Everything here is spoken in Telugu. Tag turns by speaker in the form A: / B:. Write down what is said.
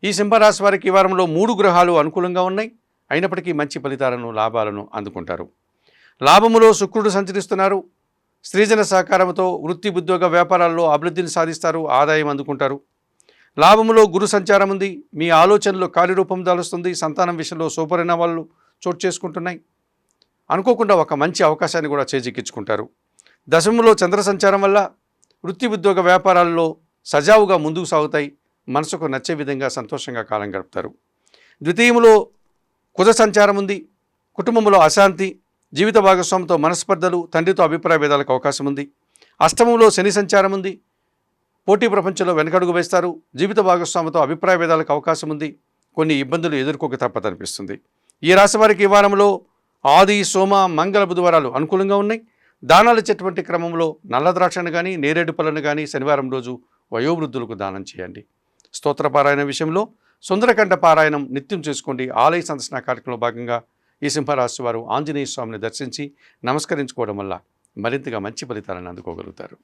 A: ఈ సింహరాశి వారికి ఈ వారంలో 3 గ్రహాలు అనుకూలంగా ఉన్నాయి. అయినప్పటికీ మంచి ఫలితాలను, లాభాలను అందుకుంటారు. లాభములో శుక్రుడు సంచరిస్తున్నారు. స్త్రీజన సహకారంతో వృత్తి, ఉద్యోగ, వ్యాపారాల్లో అభివృద్ధిని సాధిస్తారు. ఆదాయం అందుకుంటారు. లాభములో గురు సంచారం ఉంది. మీ ఆలోచనలు కార్యరూపం దాలుస్తుంది. సంతానం విషయంలో శుభపరిణామాలు చోటు చేసుకుంటున్నాయి. అనుకోకుండా ఒక మంచి అవకాశాన్ని కూడా చేజిక్కించుకుంటారు. దశములో చంద్ర సంచారం వల్ల వృత్తి, ఉద్యోగ, వ్యాపారాల్లో సజావుగా ముందుకు సాగుతాయి. మనసుకు నచ్చే విధంగా సంతోషంగా కాలం గడుపుతారు. ద్వితీయములో కుజ సంచారం ఉంది. కుటుంబంలో అశాంతి, జీవిత భాగస్వామితో మనస్పర్ధలు, తండ్రితో అభిప్రాయ భేదాలకు అవకాశం ఉంది. అష్టమంలో శని సంచారం ఉంది. పోటీ ప్రపంచంలో వెనకడుగు వేస్తారు. జీవిత భాగస్వామితో అభిప్రాయ భేదాలకు అవకాశం ఉంది. కొన్ని ఇబ్బందులు ఎదుర్కోక తప్పదనిపిస్తుంది. ఈ రాశి వారికి ఈ వారంలో ఆది, సోమ, మంగళ, బుధవారాలు అనుకూలంగా ఉన్నాయి. దానాలు ఇచ్చేటువంటి క్రమంలో నల్ల ద్రాక్షను కానీ, నేరేడు పళ్ళను కానీ శనివారం రోజు వయోవృద్ధులకు దానం చేయండి. స్తోత్ర పారాయణ విషయంలో సుందరకంఠ పారాయణం నిత్యం చేసుకోండి. ఆలయ సందర్శన కార్యక్రమంలో భాగంగా ఈ సింహరాశి వారు ఆంజనేయ స్వామిని దర్శించి నమస్కరించుకోవడం వల్ల మరింతగా మంచి ఫలితాలను అందుకోగలుగుతారు.